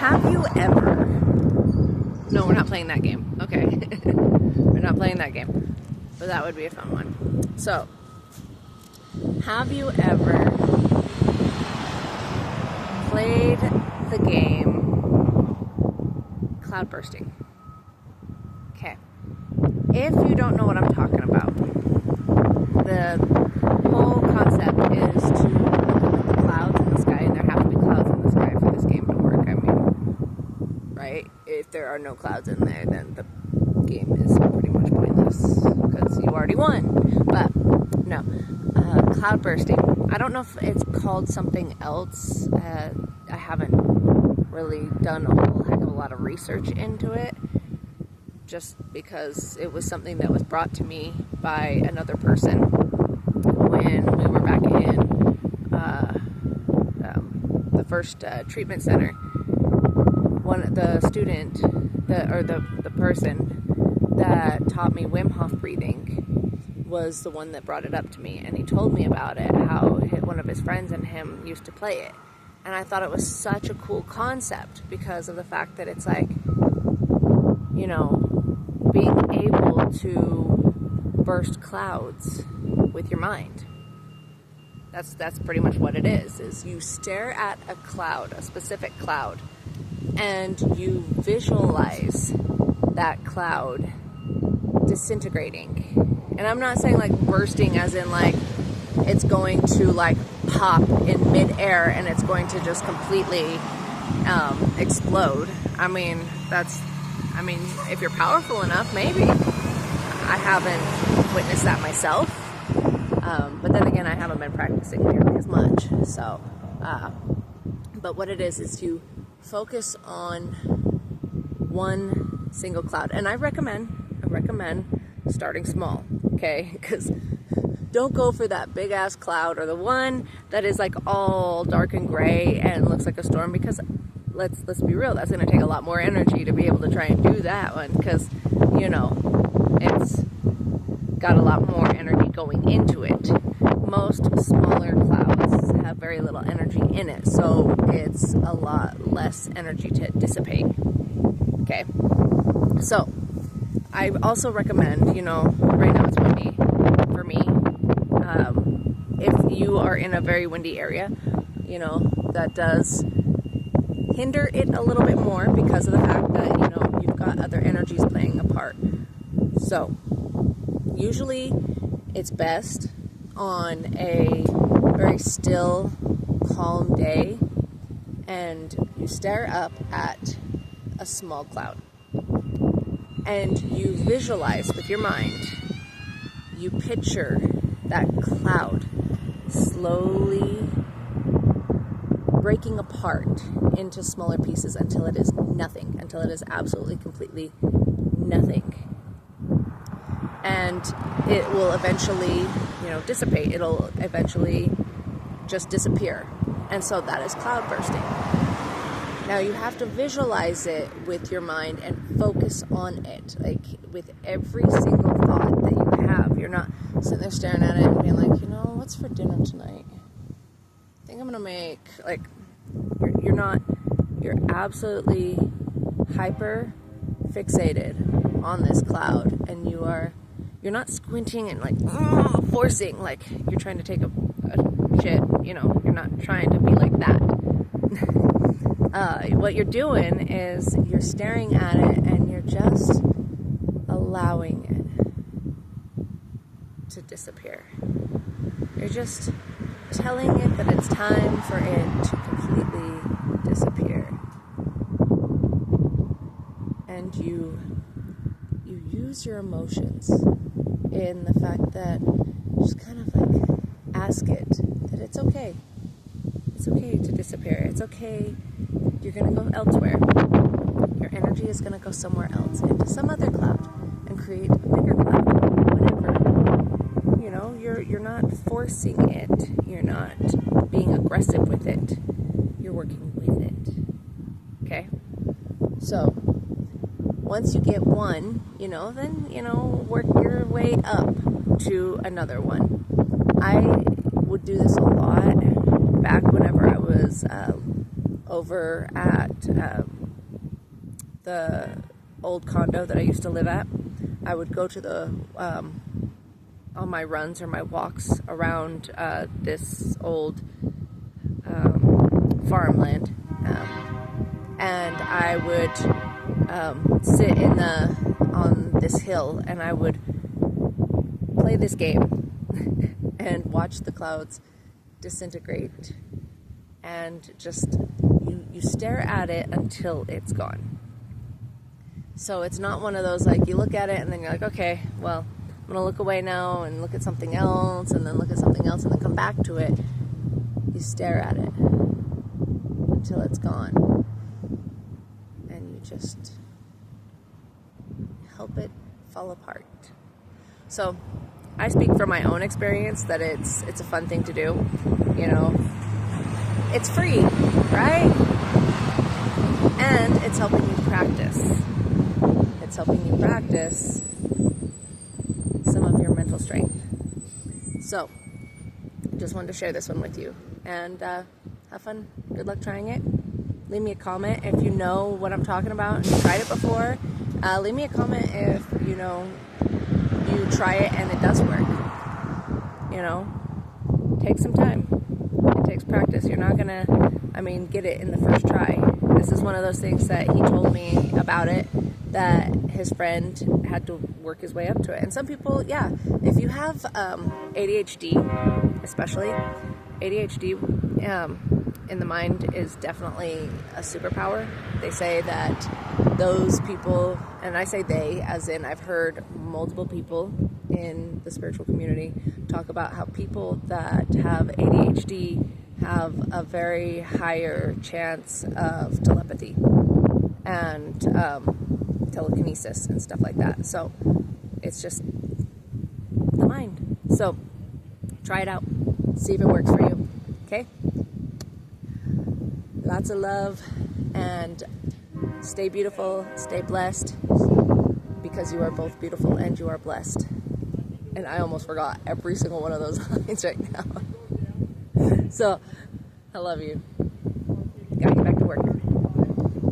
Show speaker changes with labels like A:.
A: Have you ever... No, we're not playing that game. Okay. We're not playing that game. But that would be a fun one. So, have you ever played the game cloud bursting? Okay. If you don't know what I'm talking about, the whole concept is to look at the clouds in the sky, and there have to be clouds in the sky for this game to work. I mean, right? If there are no clouds in there, then the game is pretty much pointless because you already won. But no, cloud bursting. I don't know if it's called something else. I haven't really done a whole heck of a lot of research into it, just because it was something that was brought to me by another person when we were back in the first treatment center. The person that taught me Wim Hof breathing was the one that brought it up to me, and he told me about it, how one of his friends and him used to play it. And I thought it was such a cool concept because of the fact that it's like, you know, being able to burst clouds with your mind. That's pretty much what it is you stare at a cloud, a specific cloud, and you visualize that cloud disintegrating. And I'm not saying like bursting as in like it's going to like pop in midair and it's going to just completely explode. I mean, if you're powerful enough, maybe. I haven't witnessed that myself. But then again, I haven't been practicing nearly as much. So, but what it is you focus on one single cloud. And I recommend starting small, okay? Because don't go for that big ass cloud or the one that is like all dark and gray and looks like a storm, because let's be real, that's going to take a lot more energy to be able to try and do that one, because, you know, it's got a lot more energy going into it. Most smaller clouds have very little energy in it, so it's a lot less energy to dissipate. Okay, so I also recommend, you know, right now it's windy for me. If you are in a very windy area, you know, that does hinder it a little bit more because of the fact that, you know, you've got other energies playing a part. So usually it's best on a very still, calm day, and you stare up at a small cloud and you visualize with your mind, you picture that cloud slowly breaking apart into smaller pieces until it is nothing, until it is absolutely, completely nothing. And it will eventually, you know, dissipate. It'll eventually just disappear. And so that is cloud bursting. Now you have to visualize it with your mind and focus on it, like with every single thought that you have. You're not sitting there staring at it and being like, you know, what's for dinner tonight? I think I'm gonna make, like, you're absolutely hyper fixated on this cloud, and you're not squinting and like forcing like you're trying to take a shit, you know, you're not trying to be like that. What you're doing is you're staring at it and you're just allowing it to disappear. You're just telling it that it's time for it to completely disappear. And you use your emotions in the fact that just kind of like ask it that it's okay. It's okay to disappear. It's okay. You're going to go elsewhere. Your energy is going to go somewhere else, into some other cloud, and create a bigger cloud, whatever. You know, you're not forcing it. You're not being aggressive with it. You're working with it. Okay? So, once you get one, you know, then, you know, work your way up to another one. I would do this a lot back whenever I was over at the old condo that I used to live at. I would go to the on my runs or my walks around this old farmland, and I would sit on this hill, and I would play this game and watch the clouds disintegrate, and just you stare at it until it's gone. So it's not one of those like you look at it and then you're like, okay, well, I'm gonna look away now and look at something else and then look at something else and then come back to it. You stare at it until it's gone, and you just help it fall apart. So I speak from my own experience that it's a fun thing to do. You know, it's free, right? And it's helping you practice. It's helping you practice some of your mental strength. So, just wanted to share this one with you. And have fun. Good luck trying it. Leave me a comment if you know what I'm talking about and you tried it before. Leave me a comment if you know you try it and it does work. You know, take some time. It takes practice. You're not gonna, get it in the first try. This is one of those things that he told me about it, that his friend had to work his way up to it. And some people, yeah, if you have ADHD, especially, ADHD in the mind is definitely a superpower. They say that those people, and I say they as in I've heard multiple people in the spiritual community talk about how people that have ADHD have a very higher chance of telepathy and telekinesis and stuff like that. So it's just the mind. So try it out. See if it works for you. Okay? Lots of love, and stay beautiful, stay blessed, because you are both beautiful and you are blessed. And I almost forgot every single one of those lines right now. So, I love you.